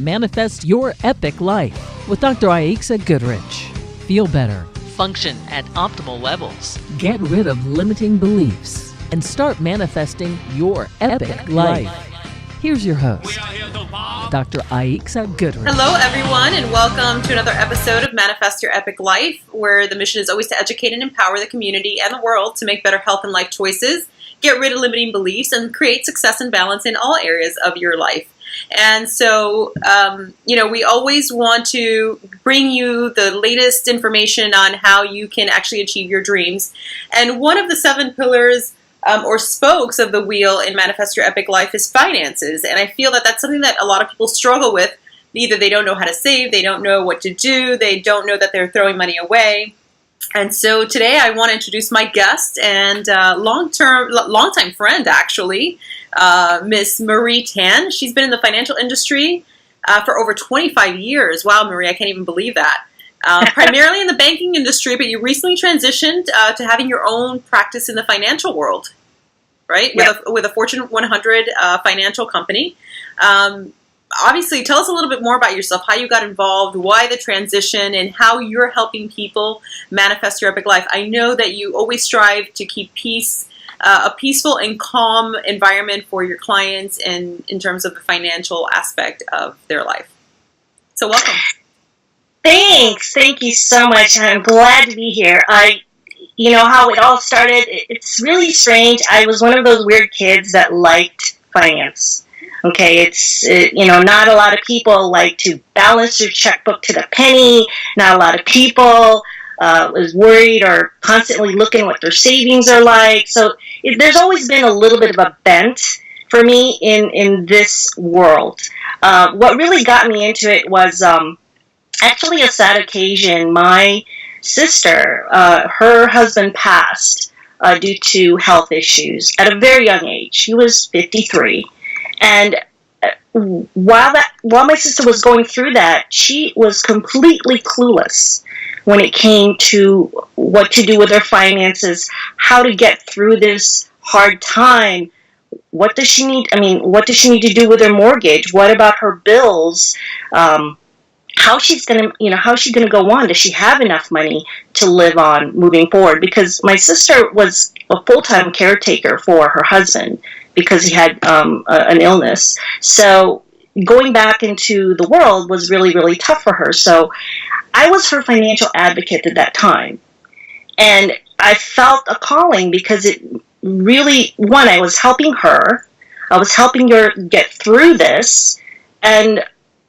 manifest your epic life with Dr. Aixa Goodrich. Feel better. Function at optimal levels. Get rid of limiting beliefs and start manifesting your epic life. Here's your host, Dr. Aixa Goodrich. Hello, everyone, and welcome to another episode of Manifest Your Epic Life, where the mission is always to educate and empower the community and the world to make better health and life choices, get rid of limiting beliefs, and create success and balance in all areas of your life. And so, we always want to bring you the latest information on how you can actually achieve your dreams. And one of the 7 pillars or spokes of the wheel in Manifest Your Epic Life is finances. And I feel that that's something that a lot of people struggle with. Either they don't know how to save, they don't know what to do, they don't know that they're throwing money away. And so today I want to introduce my guest and longtime friend, actually, Miss Marie Tan. She's been in the financial industry for over 25 years. Wow, Marie, I can't even believe that. Primarily in the banking industry, but you recently transitioned to having your own practice in the financial world, right? Yep. With a Fortune 100 financial company. Obviously, tell us a little bit more about yourself, how you got involved, why the transition, and how you're helping people manifest your epic life. I know that you always strive to keep peace, a peaceful and calm environment for your clients in terms of the financial aspect of their life. So welcome. Thanks. Thank you so much. I'm glad to be here. How it all started, it's really strange. I was one of those weird kids that liked finance. Okay, not a lot of people like to balance their checkbook to the penny. Not a lot of people was worried or constantly looking what their savings are like. So there's always been a little bit of a bent for me in this world. What really got me into it was actually a sad occasion. My sister, her husband passed due to health issues at a very young age. He was 53. And while my sister was going through that, she was completely clueless when it came to what to do with her finances, how to get through this hard time. What does she need? What does she need to do with her mortgage? What about her bills? How's she gonna go on? Does she have enough money to live on moving forward? Because my sister was a full-time caretaker for her husband because he had an illness. So going back into the world was really, really tough for her. So I was her financial advocate at that time. And I felt a calling because it really, I was helping her. I was helping her get through this. And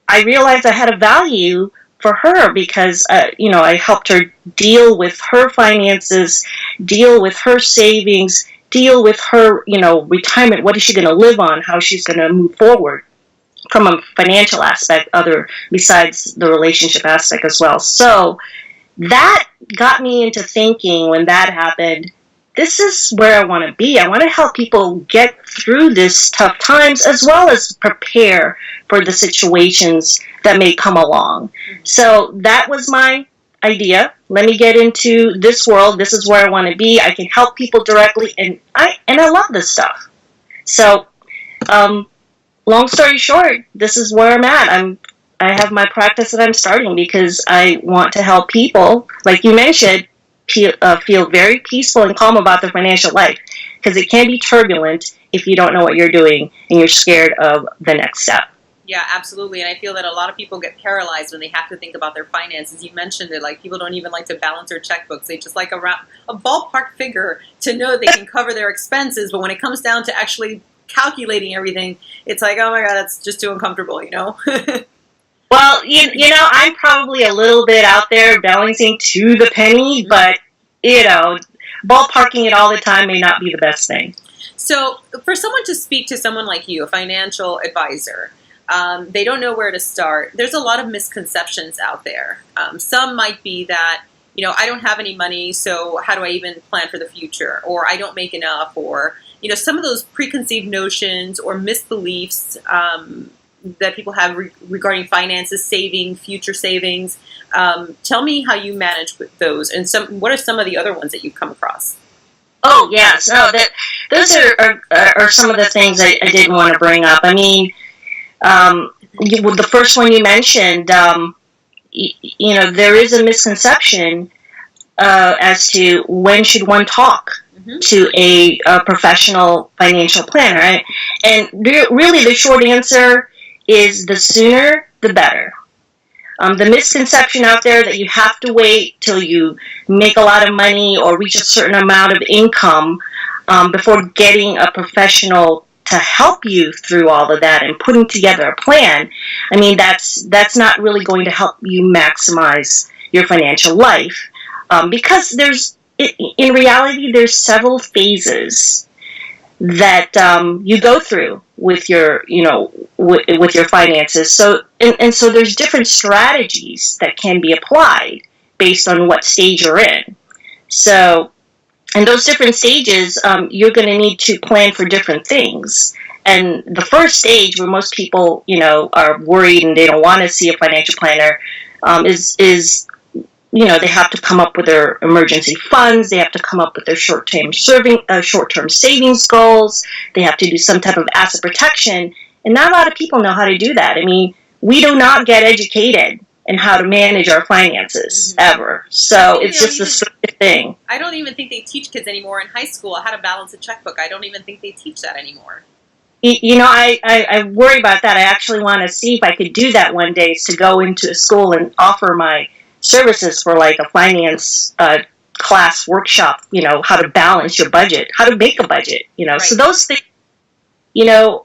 I realized I had a value for her because, I helped her deal with her finances, deal with her savings, deal with her, retirement. What is she going to live on? How she's going to move forward from a financial aspect, besides the relationship aspect as well. So that got me into thinking when that happened, this is where I want to be. I want to help people get through this tough times as well as prepare for the situations that may come along. So that was my idea. Let me get into this world. This is where I want to be. I can help people directly, and I love this stuff. So, long story short, this is where I'm at. I have my practice that I'm starting because I want to help people, like you mentioned, feel very peaceful and calm about their financial life, because it can be turbulent if you don't know what you're doing and you're scared of the next step. Yeah, absolutely. And I feel that a lot of people get paralyzed when they have to think about their finances. You mentioned it, like people don't even like to balance their checkbooks. They just like a ballpark figure to know they can cover their expenses. But when it comes down to actually calculating everything, it's like, oh my God, that's just too uncomfortable, Well, I'm probably a little bit out there balancing to the penny, but, ballparking it all the time may not be the best thing. So for someone to speak to someone like you, a financial advisor, they don't know where to start. There's a lot of misconceptions out there. Some might be that, I don't have any money, so how do I even plan for the future? Or I don't make enough, or, some of those preconceived notions or misbeliefs that people have regarding finances, saving, future savings. Tell me how you manage with those, and what are some of the other ones that you've come across? Oh, yes. No, those are some of the things I didn't want to bring up. I mean, the first one you mentioned, there is a misconception as to when should one talk to a professional financial planner, right? And really the short answer is the sooner the better. The misconception out there that you have to wait till you make a lot of money or reach a certain amount of income before getting a professional to help you through all of that and putting together a plan, I mean, that's not really going to help you maximize your financial life, because in reality, there's several phases that you go through with your, with your finances. So, and so there's different strategies that can be applied based on what stage you're in. So, in those different stages, you're going to need to plan for different things. And the first stage, where most people, are worried and they don't want to see a financial planner, is they have to come up with their emergency funds. They have to come up with their short-term savings goals. They have to do some type of asset protection. And not a lot of people know how to do that. I mean, we do not get educated in how to manage our finances ever. So it's just a sort of thing. I don't even think they teach kids anymore in high school how to balance a checkbook. I don't even think they teach that anymore. I worry about that. I actually want to see if I could do that one day, is to go into a school and offer my services for like a finance class workshop, how to balance your budget, how to make a budget, Right. So those things,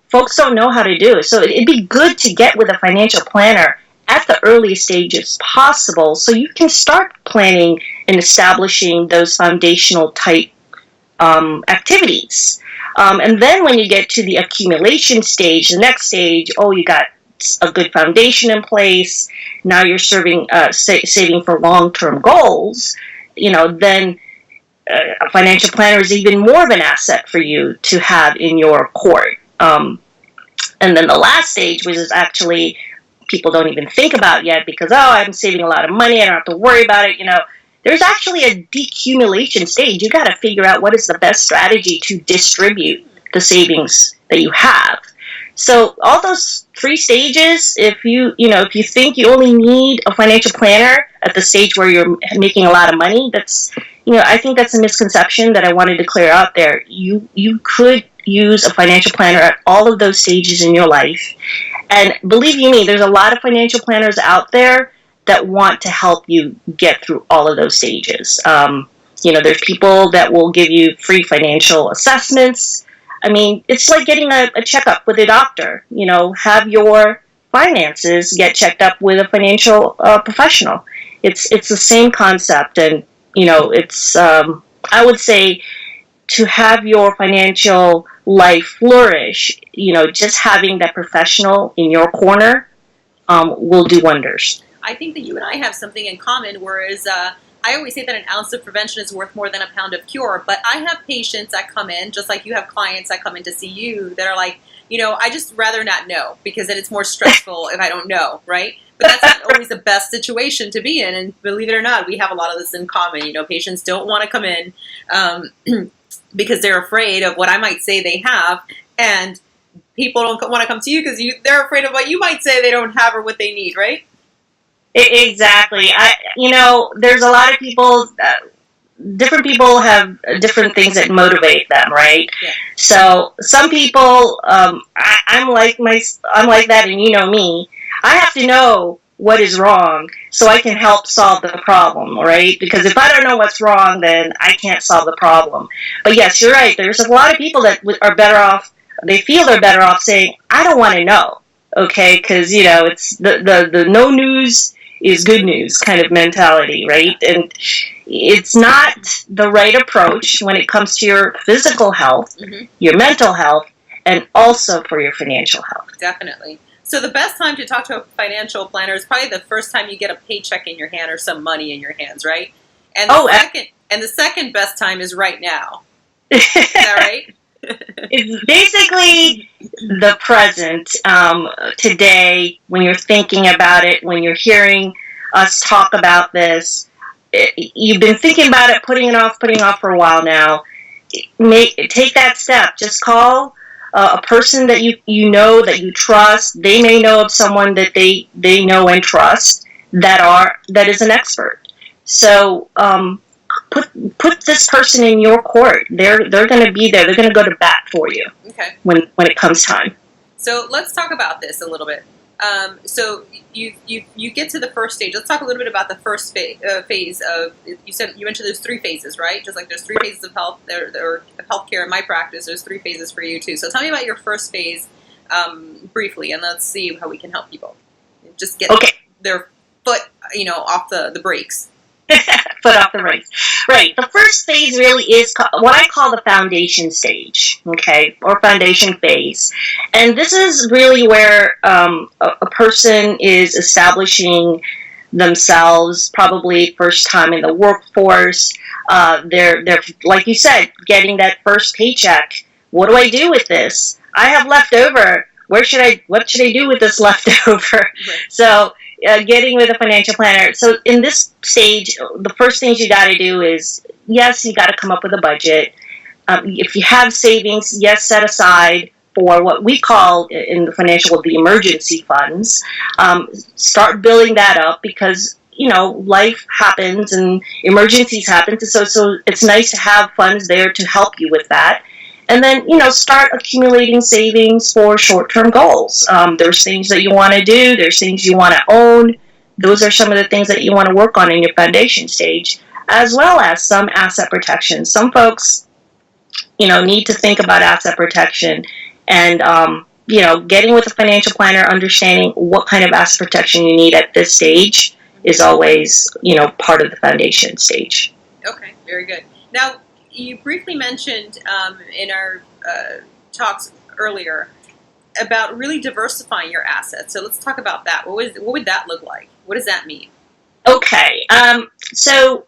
folks don't know how to do. So it'd be good to get with a financial planner at the earliest stages possible, so you can start planning and establishing those foundational type activities. And then when you get to the accumulation stage, the next stage, you got a good foundation in place. Now you're saving for long-term goals. Then a financial planner is even more of an asset for you to have in your court. And then the last stage, which is actually people don't even think about yet, because, I'm saving a lot of money, I don't have to worry about it, there's actually a decumulation stage. You got to figure out what is the best strategy to distribute the savings that you have. So all those 3 stages, if you think you only need a financial planner at the stage where you're making a lot of money, that's, I think that's a misconception that I wanted to clear out there. You could use a financial planner at all of those stages in your life. And believe you me, there's a lot of financial planners out there that want to help you get through all of those stages. There's people that will give you free financial assessments. I mean, it's like getting a checkup with a doctor. Have your finances get checked up with a financial professional. It's the same concept, and it's I would say, to have your financial life flourish, just having that professional in your corner will do wonders. I think that you and I have something in common, whereas I always say that an ounce of prevention is worth more than a pound of cure. But I have patients that come in, just like you have clients that come in to see you, that are like, I just rather not know, because then it's more stressful if I don't know, right? But that's not always the best situation to be in. And believe it or not, we have a lot of this in common. Patients don't want to come in because they're afraid of what I might say they have. And people don't want to come to you because they're afraid of what you might say they don't have or what they need, right? Exactly. There's a lot of people, different people have different things that motivate them, right? Yeah. So some people, I'm like that, and me. I have to know what is wrong so I can help solve the problem, right? Because if I don't know what's wrong, then I can't solve the problem. But yes, you're right. There's a lot of people that are better off. They feel they're better off saying, "I don't want to know," okay? Because it's the no news is good news kind of mentality, right? And it's not the right approach when it comes to your physical health, your mental health, and also for your financial health. Definitely. So the best time to talk to a financial planner is probably the first time you get a paycheck in your hand or some money in your hands, right? And the second best time is right now. Is that right? It's basically the present, today, when you're thinking about it, when you're hearing us talk about this. You've been thinking about it, putting it off for a while now. Take that step. Just call a person that you know, that you trust. They may know of someone that they know and trust that is an expert. So put this person in your court. They're going to be there. They're going to go to bat for you. Okay. When it comes time. So let's talk about this a little bit. So you get to the first stage. Let's talk a little bit about the first phase of. You mentioned there's 3 phases, right? Just like there's 3 phases of health. There of healthcare in my practice. There's 3 phases for you too. So tell me about your first phase briefly, and let's see how we can help people. Just get their foot, off the brakes. Foot off the brakes. Right. The first phase really is what I call the foundation stage, okay, or foundation phase. And this is really where a person is establishing themselves, probably first time in the workforce. They're like you said, getting that first paycheck. What do I do with this? I have leftover. What should I do with this leftover? Right. So getting with a financial planner. So in this stage, the first things you got to do is, yes, you got to come up with a budget. If you have savings, yes, set aside for what we call in the financial world the emergency funds. Start building that up because life happens and emergencies happen. So it's nice to have funds there to help you with that. And then, start accumulating savings for short-term goals. There's things that you want to do. There's things you want to own. Those are some of the things that you want to work on in your foundation stage, as well as some asset protection. Some folks, need to think about asset protection and, getting with a financial planner, understanding what kind of asset protection you need at this stage is always, part of the foundation stage. Okay, very good. Now, you briefly mentioned in our talks earlier about really diversifying your assets. So let's talk about that. What would that look like? What does that mean? Okay. So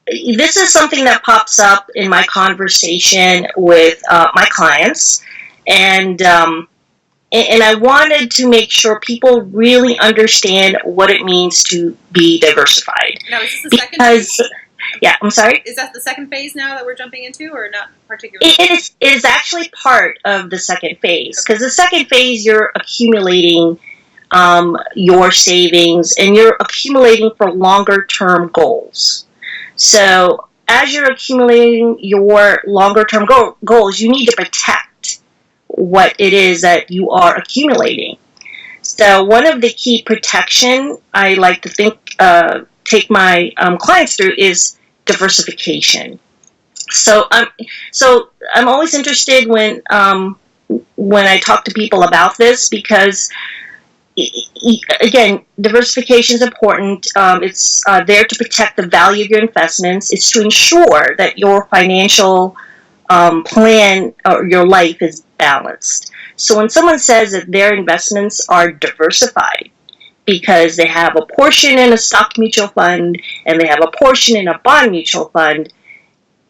this is something that pops up in my conversation with my clients, and I wanted to make sure people really understand what it means to be diversified. Now, is this the second phase? Yeah, I'm sorry? Is that the second phase now that we're jumping into, or not particularly? It is actually part of the second phase, because the second phase, you're accumulating your savings, and you're accumulating for longer-term goals. So as you're accumulating your longer-term goals, you need to protect what it is that you are accumulating. So one of the key protection I like to take my clients through is diversification. So I'm always interested when I talk to people about this, because again, diversification is important. It's there to protect the value of your investments. It's to ensure that your financial plan or your life is balanced. So when someone says that their investments are diversified, because they have a portion in a stock mutual fund and they have a portion in a bond mutual fund,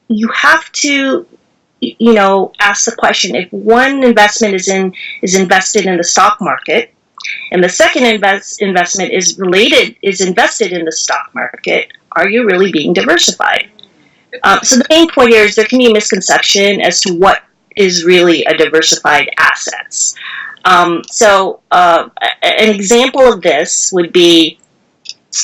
you have to, ask the question: if one investment is invested in the stock market, and the second investment is invested in the stock market, are you really being diversified? So the main point here is there can be a misconception as to what is really a diversified assets. So an example of this would be,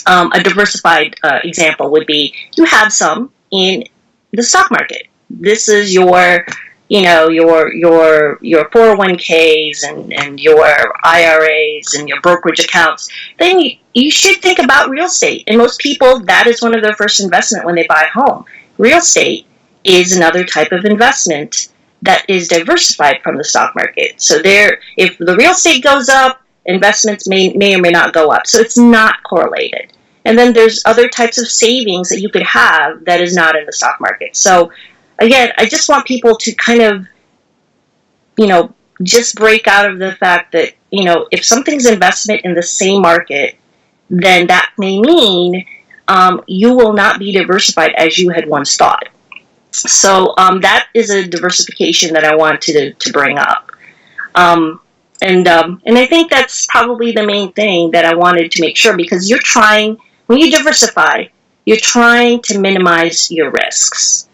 a diversified example would be, you have some in the stock market. This is your 401ks and your IRAs and your brokerage accounts. Then you should think about real estate. And most people, that is one of their first investment when they buy a home. Real estate is another type of investment that is diversified from the stock market. So if the real estate goes up, investments may or may not go up. So it's not correlated. And then there's other types of savings that you could have that is not in the stock market. So again, I just want people to kind of, just break out of the fact that, if something's investment in the same market, then that may mean you will not be diversified as you had once thought. So that is a diversification that I wanted to bring up. And I think that's probably the main thing that I wanted to make sure, because when you diversify, you're trying to minimize your risks.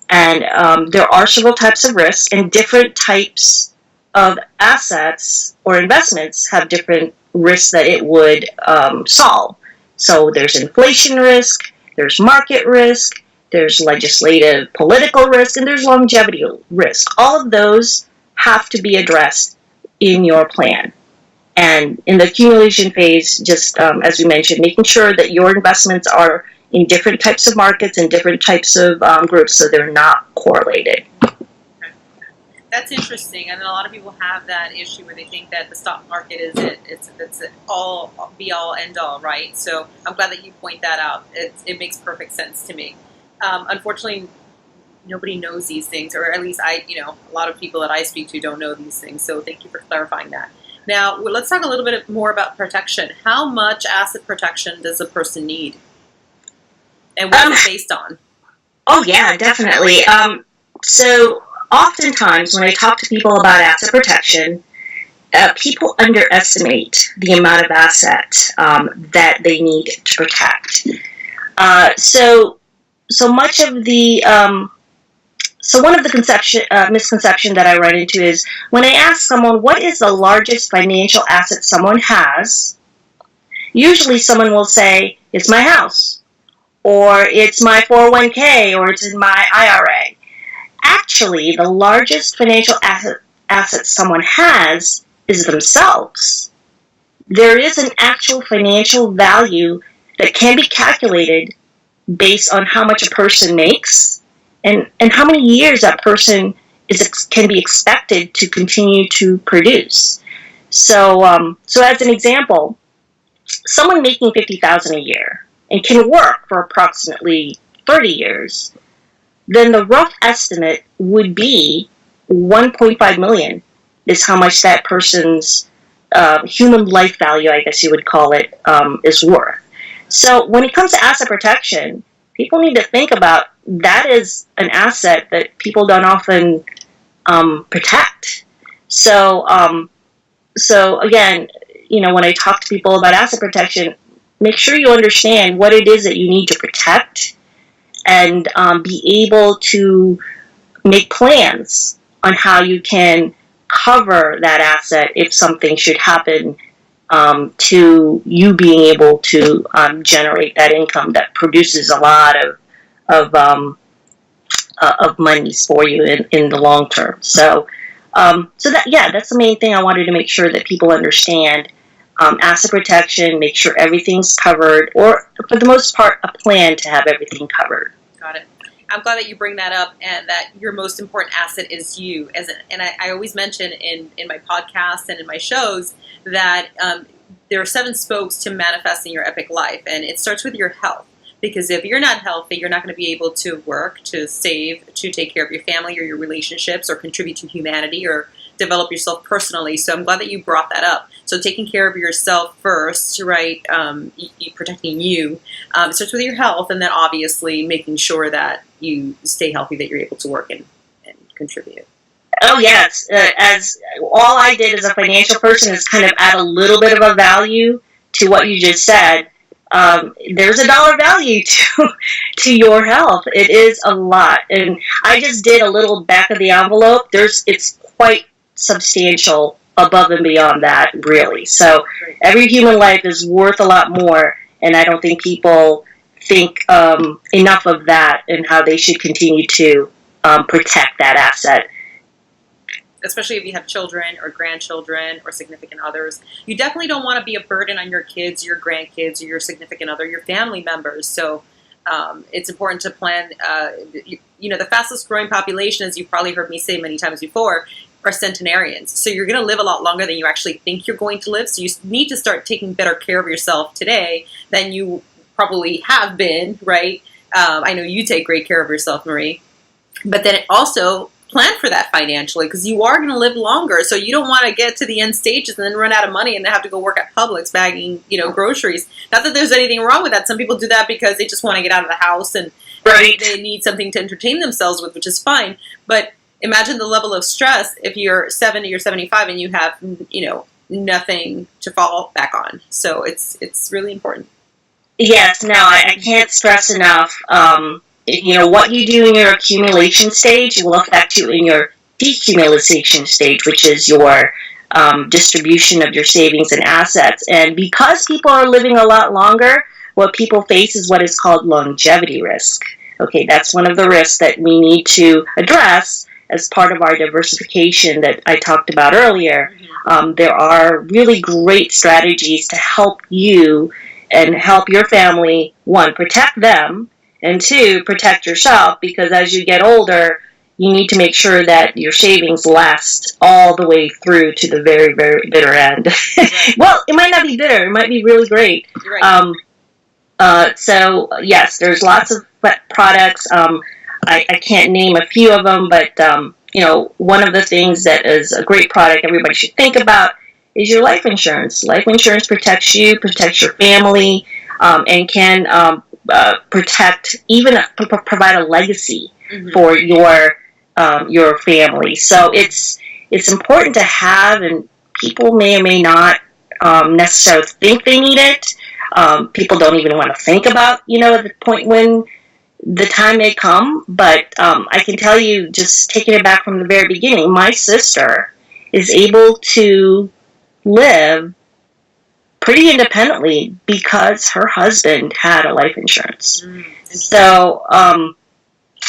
And there are several types of risks and different types of assets or investments have different risks that it would solve. So there's inflation risk, there's market risk, there's legislative political risk, and there's longevity risk. All of those have to be addressed in your plan. And in the accumulation phase, just as we mentioned, making sure that your investments are in different types of markets and different types of groups so they're not correlated. That's interesting, and a lot of people have that issue where they think that the stock market is it's all be all end all, right? So I'm glad that you point that out. It makes perfect sense to me. Unfortunately, nobody knows these things, or at least a lot of people that I speak to don't know these things. So thank you for clarifying that. Now let's talk a little bit more about protection. How much asset protection does a person need, and what is it based on? Oh yeah, definitely. So oftentimes when I talk to people about asset protection, people underestimate the amount of asset that they need to protect. So much of the one of the misconception that I run into is when I ask someone what is the largest financial asset someone has, usually someone will say it's my house, or it's my 401k, or it's in my IRA. Actually, the largest financial asset someone has is themselves. There is an actual financial value that can be calculated based on how much a person makes and how many years that person can be expected to continue to produce. So as an example, someone making $50,000 a year and can work for approximately 30 years, then the rough estimate would be $1.5 million is how much that person's human life value, I guess you would call it, is worth. So when it comes to asset protection, people need to think about that is an asset that people don't often protect. So again, when I talk to people about asset protection, make sure you understand what it is that you need to protect and be able to make plans on how you can cover that asset if something should happen to you being able to generate that income that produces a lot of monies for you in the long term. So that's the main thing I wanted to make sure that people understand. Asset protection, make sure everything's covered, or for the most part, a plan to have everything covered. Got it. I'm glad that you bring that up, and that your most important asset is you. And I always mention in my podcast and in my shows that there are 7 spokes to manifesting your epic life, and it starts with your health. Because if you're not healthy, you're not going to be able to work, to save, to take care of your family or your relationships, or contribute to humanity, or develop yourself personally. So I'm glad that you brought that up. So taking care of yourself first, right? Protecting you. It starts with your health, and then obviously making sure that you stay healthy, that you're able to work and contribute. Oh yes, as all I did as a financial person is kind of add a little bit of a value to what you just said. There's a dollar value to your health. It is a lot, and I just did a little back of the envelope. It's quite substantial above and beyond that, really. So every human life is worth a lot more, and I don't think people think enough of that and how they should continue to protect that asset. Especially if you have children or grandchildren or significant others. You definitely don't want to be a burden on your kids, your grandkids, or your significant other, your family members. So it's important to plan. The fastest growing population, as you've probably heard me say many times before, are centenarians. So you're going to live a lot longer than you actually think you're going to live. So you need to start taking better care of yourself today than you probably have been, right? I know you take great care of yourself, Marie. But then also plan for that financially, because you are going to live longer. So you don't want to get to the end stages and then run out of money and then have to go work at Publix bagging, groceries. Not that there's anything wrong with that. Some people do that because they just want to get out of the house and they need something to entertain themselves with, which is fine. But imagine the level of stress if you're 70 or 75 and you have, nothing to fall back on. So it's really important. Yes, no, I can't stress enough. What you do in your accumulation stage will affect you in your decumulation stage, which is your distribution of your savings and assets. And because people are living a lot longer, what people face is what is called longevity risk. Okay, that's one of the risks that we need to address as part of our diversification that I talked about earlier. There are really great strategies to help you and help your family, one, protect them, and two, protect yourself, because as you get older, you need to make sure that your savings last all the way through to the very, very bitter end. Right. Well, it might not be bitter. It might be really great. Right. So, yes, there's lots of products. I can't name a few of them, but, one of the things that is a great product everybody should think about is your life insurance. Life insurance protects you, protects your family, and can protect, even provide a legacy for your family. So it's important to have, and people may or may not necessarily think they need it. People don't even want to think about, at the point when the time may come. But I can tell you, just taking it back from the very beginning, my sister is able to live pretty independently because her husband had a life insurance. So,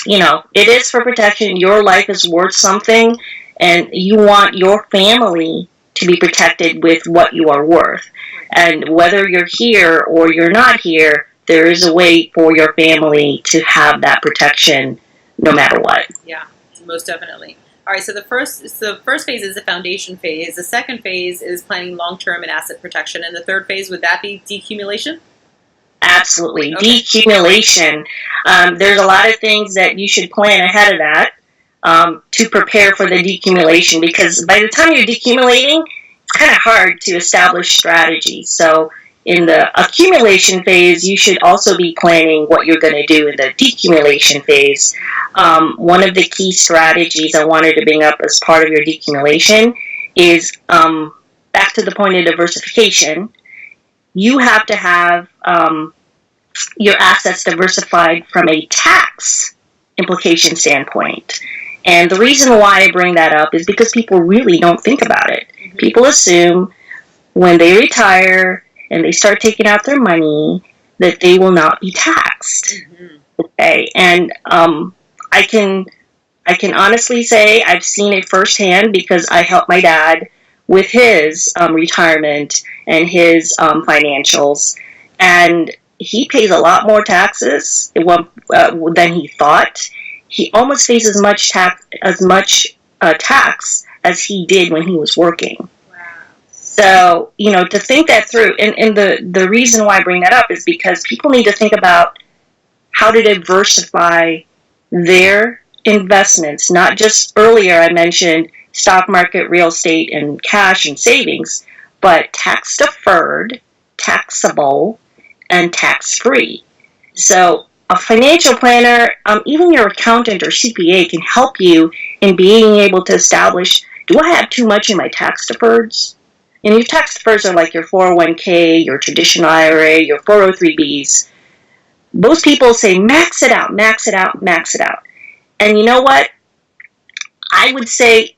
it is for protection. Your life is worth something, and you want your family to be protected with what you are worth. And whether you're here or you're not here, there is a way for your family to have that protection no matter what. Yeah, most definitely. All right, so the first phase is the foundation phase. The second phase is planning long-term and asset protection. And the third phase, would that be decumulation? Absolutely. Okay. Decumulation. There's a lot of things that you should plan ahead of that to prepare for the decumulation, because by the time you're decumulating, it's kind of hard to establish strategy. So in the accumulation phase, you should also be planning what you're going to do in the decumulation phase. One of the key strategies I wanted to bring up as part of your decumulation is, back to the point of diversification, you have to have your assets diversified from a tax implication standpoint. And the reason why I bring that up is because people really don't think about it. People assume when they retire and they start taking out their money that they will not be taxed. Okay, and I can honestly say I've seen it firsthand because I helped my dad with his retirement and his financials, and he pays a lot more taxes than he thought. He almost pays as much tax as he did when he was working. So, to think that through, and the reason why I bring that up is because people need to think about how to diversify their investments. Not just earlier I mentioned stock market, real estate, and cash and savings, but tax deferred, taxable, and tax free. So a financial planner, even your accountant or CPA, can help you in being able to establish, do I have too much in my tax deferreds? And your tax deferreds are like your 401k, your traditional IRA, your 403bs. Most people say max it out, max it out, max it out. And you know what? I would say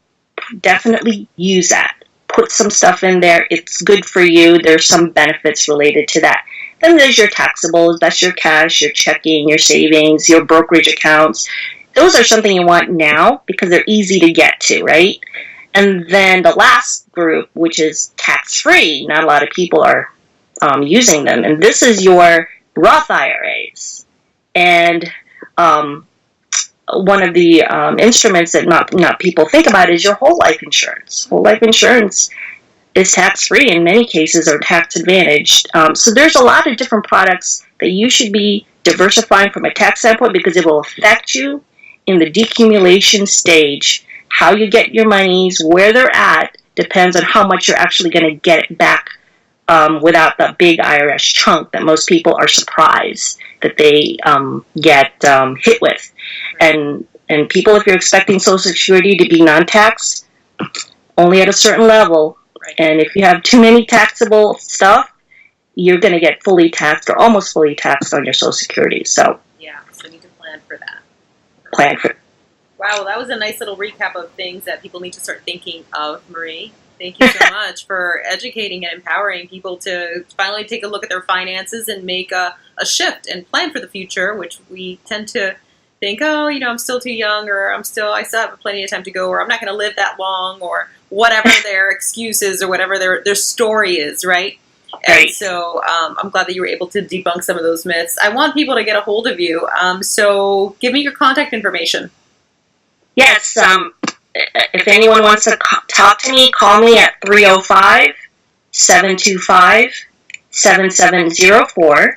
definitely use that. Put some stuff in there. It's good for you. There's some benefits related to that. Then there's your taxables. That's your cash, your checking, your savings, your brokerage accounts. Those are something you want now because they're easy to get to, right? And then the last group, which is tax-free, not a lot of people are using them. And this is your Roth IRAs. And one of the instruments that not people think about is your whole life insurance. Whole life insurance is tax-free in many cases or tax-advantaged. So there's a lot of different products that you should be diversifying from a tax standpoint because it will affect you in the decumulation stage. How you get your monies, where they're at, depends on how much you're actually going to get it back without the big IRS chunk that most people are surprised that they get hit with. And people, if you're expecting Social Security to be non-taxed, only at a certain level. Right. And if you have too many taxable stuff, you're going to get fully taxed or almost fully taxed on your Social Security. So yeah, so you need to plan for that. Plan for it. Wow, that was a nice little recap of things that people need to start thinking of, Marie. Thank you so much for educating and empowering people to finally take a look at their finances and make a shift and plan for the future, which we tend to think, oh, I'm still too young, or I still have plenty of time to go, or I'm not going to live that long, or whatever their excuse is, or whatever their story is, right? And so I'm glad that you were able to debunk some of those myths. I want people to get a hold of you. So give me your contact information. Yes. If anyone wants to talk to me, call me at 305-725-7704.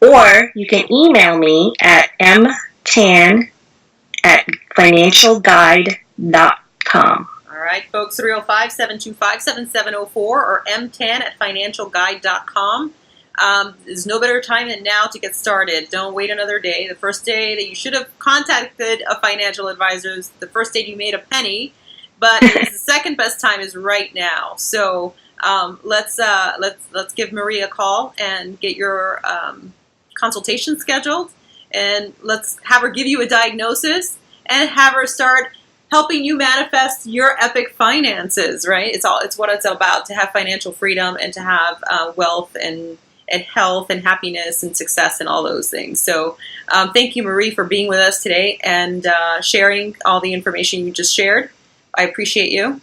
Or you can email me at mtan@financialguide.com. All right, folks, 305-725-7704 or mtan@financialguide.com. There's no better time than now to get started. Don't wait another day. The first day that you should have contacted a financial advisor is the first day you made a penny, but the second best time is right now. So let's give Marie a call and get your consultation scheduled, and let's have her give you a diagnosis and have her start helping you manifest your epic finances. Right? It's what it's about, to have financial freedom and to have wealth and health and happiness and success and all those things. So thank you, Marie, for being with us today and sharing all the information you just shared. I appreciate you.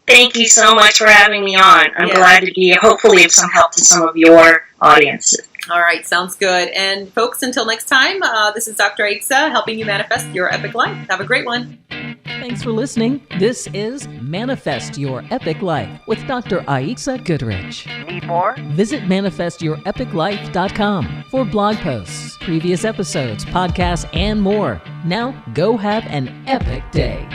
Thank you so much for having me on. I'm glad to be hopefully of some help to some of your audiences. All right, sounds good. And folks, until next time, this is Dr. Aixa helping you manifest your epic life. Have a great one. Thanks for listening. This is Manifest Your Epic Life with Dr. Aixa Goodrich. Need more? Visit manifestyourepiclife.com for blog posts, previous episodes, podcasts, and more. Now, go have an epic day.